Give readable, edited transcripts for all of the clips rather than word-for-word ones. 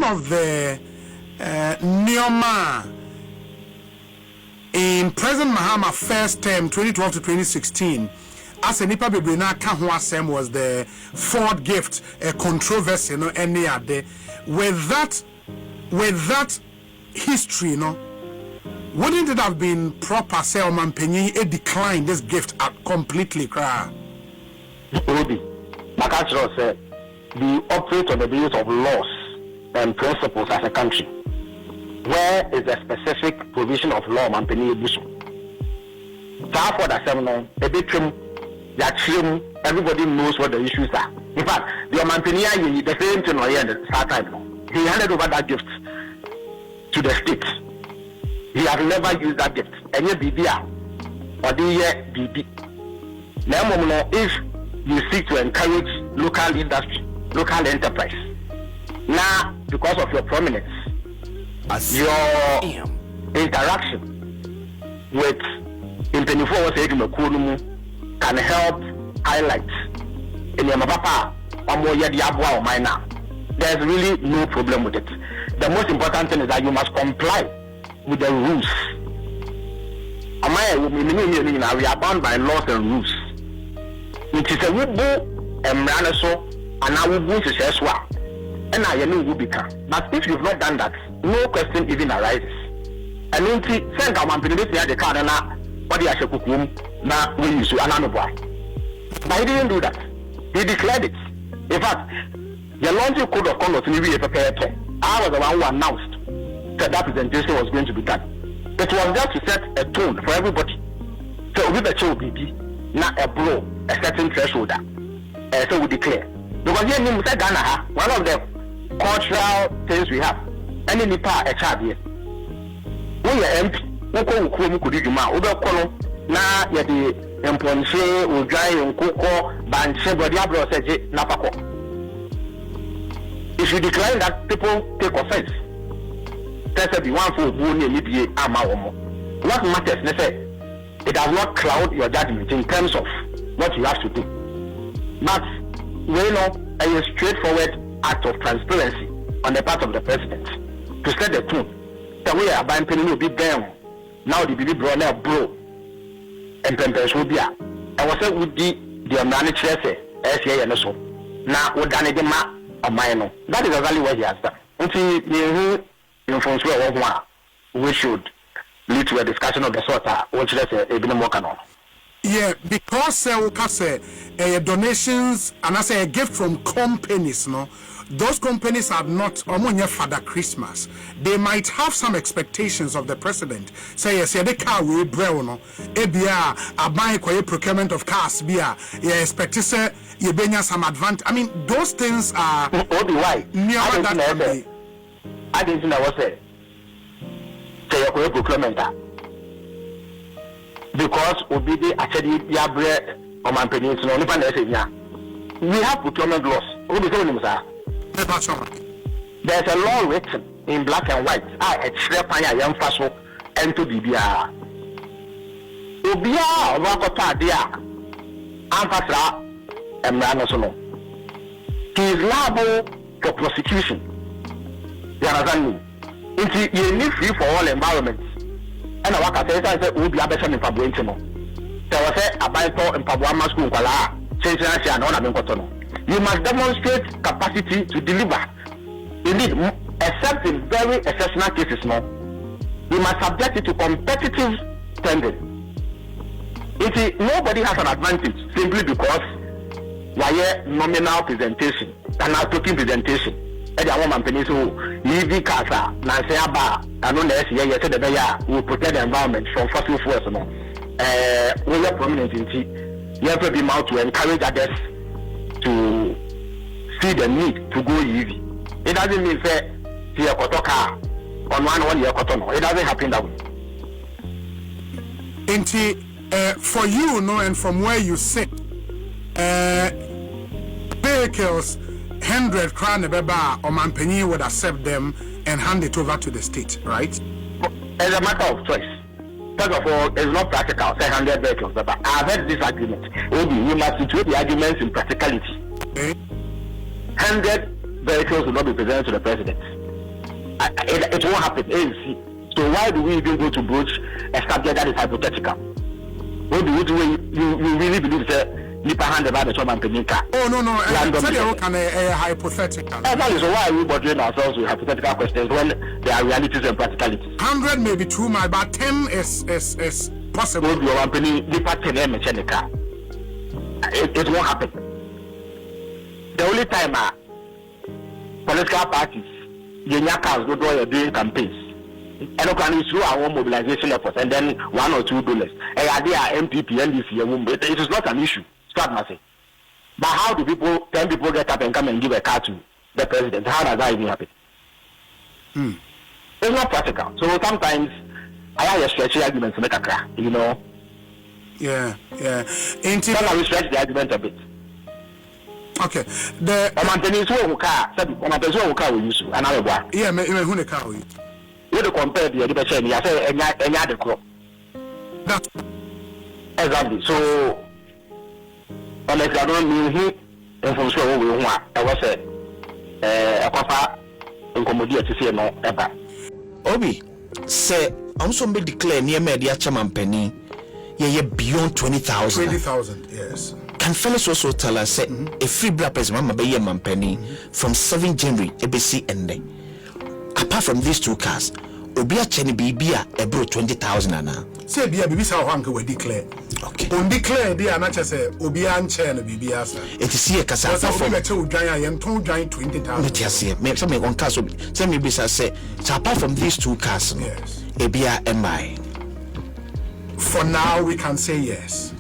of the Neoma in President Mahama first term 2012 to 2016, as a Nipa Bebrina Kahuasem was the Ford gift, a controversy, no any other. With that history, no, wouldn't it have been proper, say, Omanpenyi, a decline this gift completely, cry? Obi, Makachiro said, we operate on the basis of laws and principles as a country. Where is the specific provision of law, Omanpenyi Ebusu? Therefore, the seminar, a bit everybody knows what the issues are. In fact, the Omanpenyi, the same thing at the start time. He handed over that gift to the state. He has never used that gift. And yet, or the year BB. Now, if you seek to encourage local industry, local enterprise, now because of your prominence, your interaction with Impenifor can help highlight in your papa or more yet Yabwa or Mina. There's really no problem with it. The most important thing is that you must comply with the rules. We are bound by laws and rules. It is a wibu and so and I will go to Sheswa. And I know will become. But if you've not done that, no question even arises. And then send our man to the car and what the Ashakukum now we use to another boy. But he didn't do that. He declared it. In fact, the launching code of conduct in the prepared. I was the one who announced that that presentation was going to be done. It was just to set a tone for everybody. So we the show BB, not a bro, a certain threshold. So we declare. Because here in Ghana, one of the cultural things we have, any nipa a child here. We are MP, we could do ma, we don't call na yadi emponche, ujai, unkoko, banche, bodiabro, seje, napako. If you decline that, people take offense. That's be one for who need be amawomo. What matters, they say, it does not cloud your judgment in terms of what you have to do. But we know a straightforward act of transparency on the part of the president to set the tone. The way I buy penny will be down. Now the baby bro now bro and Pempers will be. I was saying would be the manager say SCA and so. Now what done again ma or mine. That is exactly what he has done. Until we should lead to a discussion of the sort which let's say a bit more canon. Yeah, because donations and I say a gift from companies, no, those companies are not Father Christmas. They might have some expectations of the president. Say yes, the car will brown, ABR, a buy procurement of cars, beer, you expect to say you bring some advantage. I mean, those things are why I didn't know what say your procurement. Because Obidi actually Yabre or my pennies no only we have procurement laws. There's a law written in black and white. A Trepaya young faso and to BBR. Obia Wakota dia Ampasa and Ranosono. He is liable for prosecution. You need free for all environments. And I said, "Will be a better in Pabuentino." There was a bible in Pabuama school, you must demonstrate capacity to deliver. Indeed, except in very exceptional cases, no, you must subject it to competitive tendering. Nobody has an advantage simply because why nominal presentation and now talking presentation. And I want my pennies who leave Casa, Nanseaba, and on the SCA, said the Baya will protect the environment from fossil fuels. We are prominent in tea. You have to be out to encourage others to see the need to go EV. It doesn't mean say see a car on 1 year cotton. It doesn't happen that way. For you, no, and from where you sit, vehicles 100 crown beba or Mampenny would accept them and hand it over to the state, right? As a matter of choice. First of all, it's not practical. Say 100 vehicles, but I've heard this argument. You must situate the arguments in practicality. Okay. 100 vehicles will not be presented to the president. it won't happen. So why do we even go to broach a subject that is hypothetical? What do you really believe that Nipa hand about the Chairman Peninka? Oh no, hypothetical. That is why we bothering ourselves with hypothetical questions when there are realities and practicalities. 100 may be too much, but 10 is possible. It won't happen. The only time political parties, the Nyakas go doing campaigns. And it's through our own mobilization efforts, and then $1 or $2. MPP, NDC, it is not an issue. Start nothing. But how do 10 people get up and come and give a car to the president? How does that even happen? It's not practical. So sometimes I have a stretchy argument to make a crack, you know. Yeah. Then I will stretch the argument a bit. Okay. The car we use another one. Yeah, who the car we compare the education, I say any other crop. Exactly. So honestly, I don't mean he and from sure we want. I was a papa in Comodia to say no ever. Obi say I'm so be declare near media chairman penny. Yeah, beyond 20,000. 20,000, yes. Can Felix also tell us say a free black Prez Mahama be man penny from 7 January ABC ending. Apart from these 2 cars, Obia Cheni Bibia ebro 20,000 ana. Say Bia Bibi sa wanke we declare. Okay. On declare dia na say Obia nche na Bibia sa. It is here kasa apart from we che udwan yem ton dwan 20,000. But yes here. Me some on cars say me bisa say so apart from these 2 cars, yes. Ebia MI. For now we can say yes.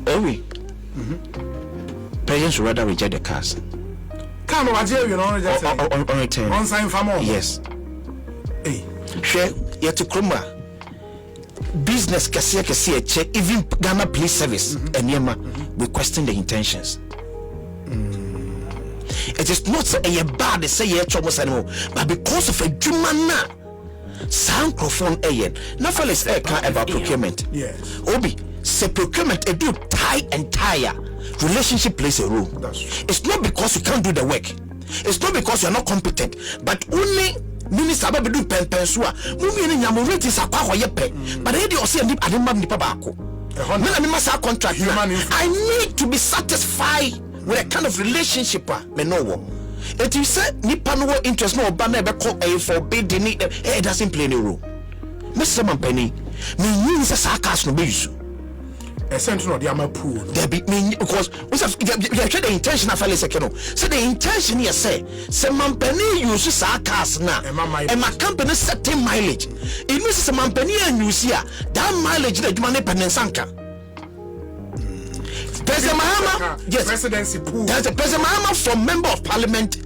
We Presidents would rather reject the cars. Can you know just on return. On sign for more. Yes. Hey. Share yet to Kruma. Business Cassia check even Ghana Police Service and Yema we question the intentions. It is not a bad they say almost anymore, but because of a Jumana sound microphone now Felix Eeiii about procurement. Yes. Obi say procurement a do tie and tire. Relationship plays a role. It's not because you can't do the work. It's not because you're not competent, but only minister be do pensua mumi ni nyamoreti sakwa hoyepe but they dey say adimam nipa baako me na me masa contract I need to be satisfied with a kind of relationship me no wo it you say nipa no interest no oba na be call for bidding it doesn't play any role Mr. Mampeni me yin say sakas no be use essentially the ama pool there be me because we have the intention of Felix Eeiii so the intention here say Mampeni use sakas na and my company setting mileage it means say Mampeni and use here that mileage that you money penensanka Prez Mahama yes presidency pool there's a Prez Mahama from member of parliament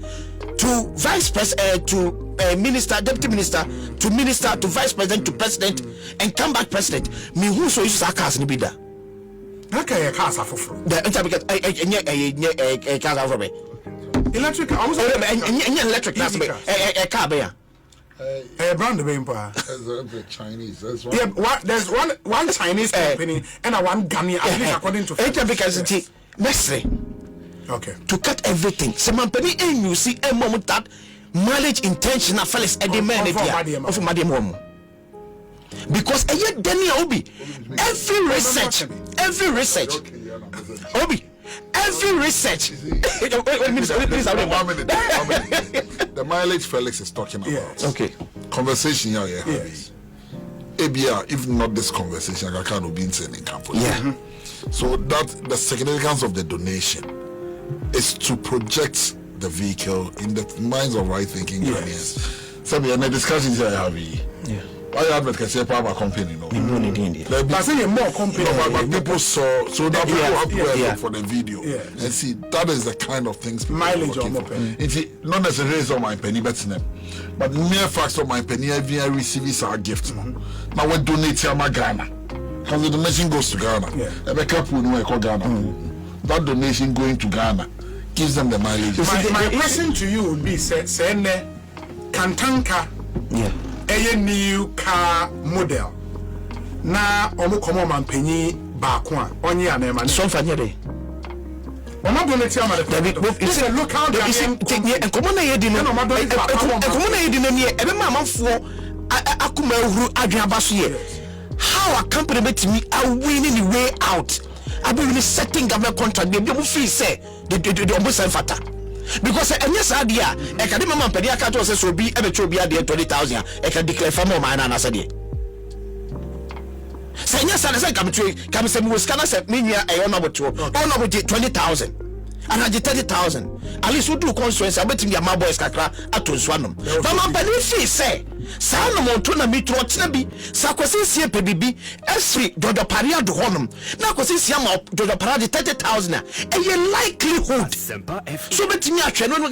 to vice president to minister, deputy minister, to minister, to vice president, to president, and come back president. Me who so use sakas ni bida. Okay, a casa for the because a casa for me. Electric, I was electric. That's a car bear. A brand of empire. The Chinese. That's one. Yeah, there's one Chinese company and one Ghanaian, at least according to because it's necessary. Okay. To cut everything. Some company and you see a moment that mileage intention of Felix Eeiii man of Madam. Because Daniel Obi, every research, Obi, every research. The mileage Felix is talking about. Yes. Okay. Conversation here. Yes. ABR, if not this conversation, I can't be in camp. Yeah. So that the significance of the donation is to project the vehicle in the minds of right-thinking Ghanaians. So we are discussing here. Yeah. Why advert can say power company? No. But say more company. But people saw so that people have to look for the video and see that is the kind of things mileage on it's not necessarily on my penny but mere facts of my penny every receives our gift. Now we donate to Ghana because the donation goes to Ghana. Every couple know call Ghana. That donation going to Ghana gives them the mileage. My question to you would be say Kantanka a new car model na omo komo mampenyi baako a onye anema so fanya dey I'm not doing it here, it's a local Ghanaian company. And come on, you didn't know. How a company makes me a winning the way out. I be really setting government contract. They don't feel say the almost fata. Because yes idea, I can remember Pedia Kato says will be ever to be at the 20,000. I can declare for more man and as a day. Say yes, I say come to come say we scan set me here I honor with 20,000. And I did 30,000. At least we do constraints. I bet me my boys kakra at Swanum. But my benefit say, Sana Montuna mitro tinabi, Sakwasi see PBB, S3 Dodo Paria do honum. Now, because Yama Dodo Paradi 30,000. And your likelihood. So bet me a channel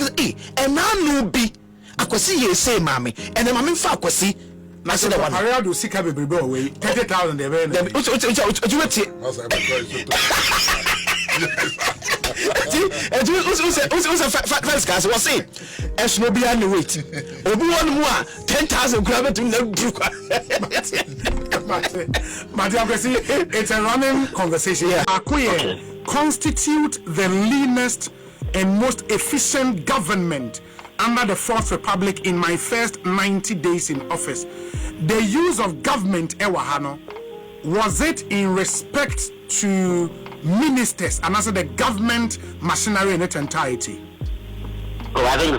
and now no be. I could see you say, Mammy, and then Mammy Fakwasi. Master the one. Paria do see Cabby away 30,000. First class was saying, as no be on the wait. Obi one more 10,000 grab to it's a running conversation. Kwakye constitute the leanest and most efficient government under the Fourth Republic in my first 90 days in office. The use of government ewahano, was it in respect to ministers and also the government machinery in its entirety? So I think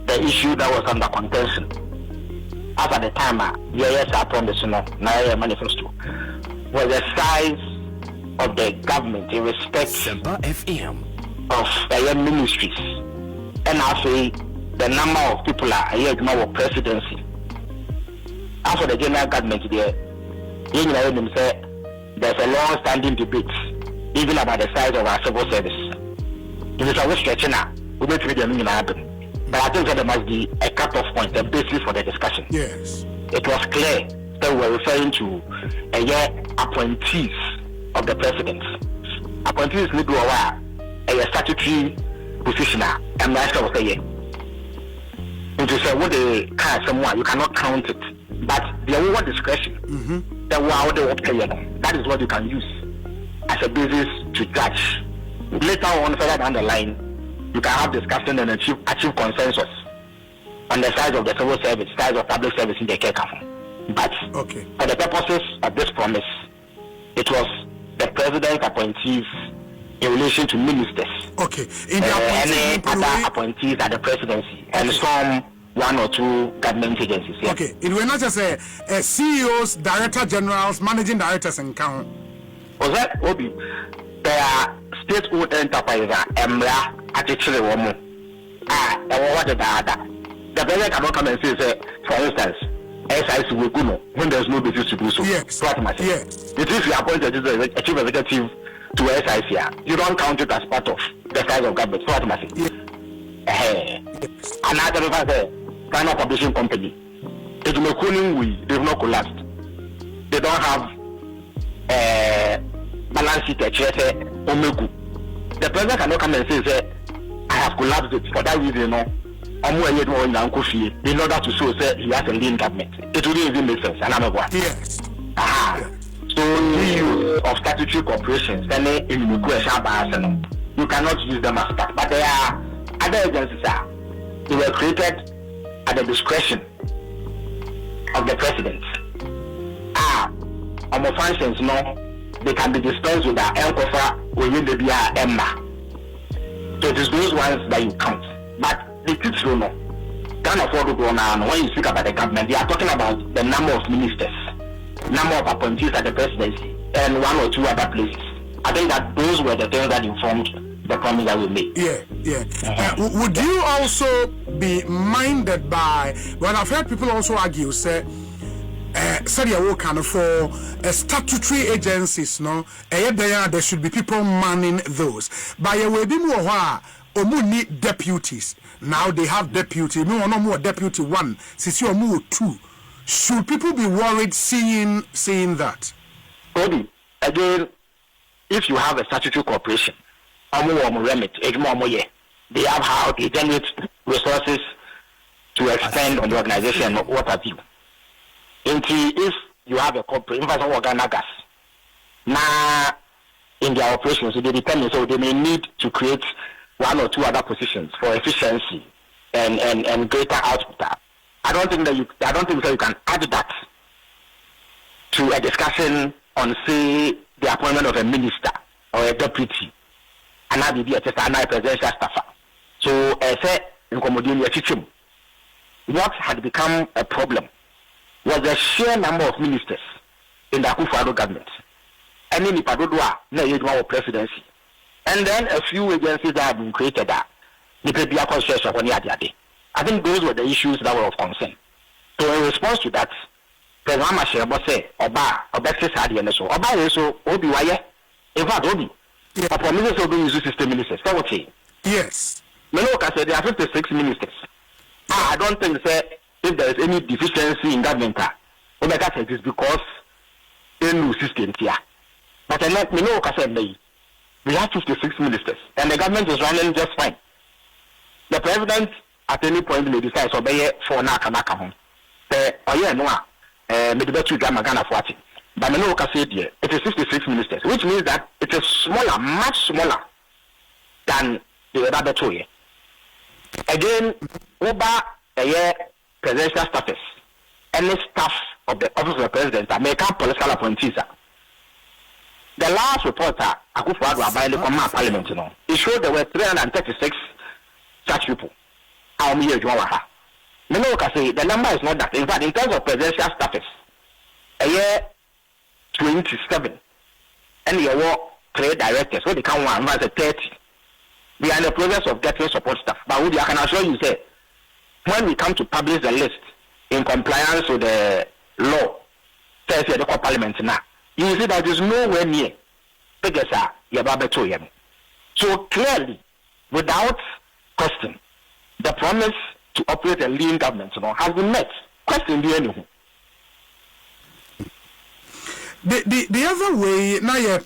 the issue that was under contention at the time, yes, upon the Nana Yaa manifesto, was the size of the government in respect of ministries, and also the number of people are here now presidency. As for the general government, there, there's a long-standing debate, even about the size of our civil service. It is always stretching out. We don't really happen. But I think that there must be a cut-off point, a basis for the discussion. Yes. It was clear that we were referring to appointees of the president. Appointees need to a statutory position, and that's what we say. It is what they count someone, you cannot count it. But the over discretion, that is what you can use as a basis to judge. Later on, further down the line, you can have discussion and achieve consensus on the size of the civil service, size of public service in the care. But for the purposes of this promise, it was the president's appointees in relation to ministers. In the any other appointees at the presidency and some one or two government agencies. Yes. It will not just say CEOs, director generals, managing directors, and count. Was that Obi? There are state-owned enterprises, Emra, actually, woman. What the president cannot come and say, for instance, SIC will go when there's no basis to do so. Yes. Yes. It is you appointed as a chief executive to SIC. You don't count it as part of the size of government. So what am I saying? Another Ghana publishing company. It's they've not collapsed. They don't have balance sheet. The president cannot come and say, I have collapsed it for that reason. In order to show that he has a lean government. It wouldn't even make sense. And I'm a what? Yes. So use of statutory corporations, then you cannot use them as part. But there are other agencies they were created at the discretion of the president. Functions, they can be dispensed with the Elkofa when you be Emma. So it is those ones that you count. But the kids don't know. Can't afford to go now. When you speak about the government, they are talking about the number of ministers, number of appointees at the presidency, and one or two other places. I think that those were the things that informed the promise that we made. Would you also be minded by, well, I've heard people also argue, say, for statutory agencies, there should be people manning those. By a way, need deputies. Now they have deputy, no more deputy one, since you're more two. Should people be worried seeing that? Again, if you have a statutory corporation, they have how they generate resources to expand on the organization. What have you? If you have a corporate, Ghana gas, now in their operations, so they determine, so they may need to create one or two other positions for efficiency and greater output. I don't think that you can add that to a discussion on, say, the appointment of a minister or a deputy, and that will be a presidential staffer. So, say, what had become a problem was the sheer number of ministers in the Akufo-Addo government. And in the Padodua, no presidency. And then a few agencies that have been created. I think those were the issues that were of concern. So in response to that, Prez Mahama said, Oba Sadi and so Oba so Obi Waye. In fact, Obi. But for ministers will use system ministers. That okay. Yes. Meloka said there are 56 ministers. I don't think say if there is any deficiency in government, Omeka said it is because they lose system here. But Meloka said we have 56 ministers and the government is running just fine. The president at any point may decide to obey for Nakamaka home. Maybe that's Ghana for it. But Meloka said it is 56 ministers, which means that it is smaller, much smaller than the other two. Again, over a year, presidential staffers, any staff of the office of the president that make up political appointees. The last report, Akufo-Addo by the Command Parliament, it showed there were 336 such people. How many years you want? Say the number is not that. In fact, in terms of presidential staffers, a year 27, and your work trade directors, what they count one as a 30. We are in the process of getting support staff. But I can assure you, say, when we come to publish the list in compliance with the law, says the Parliament now, you will see that there is nowhere near figures are Yababeto. So clearly, without question, the promise to operate a lean government has been met. Question the anything. The other way, now you're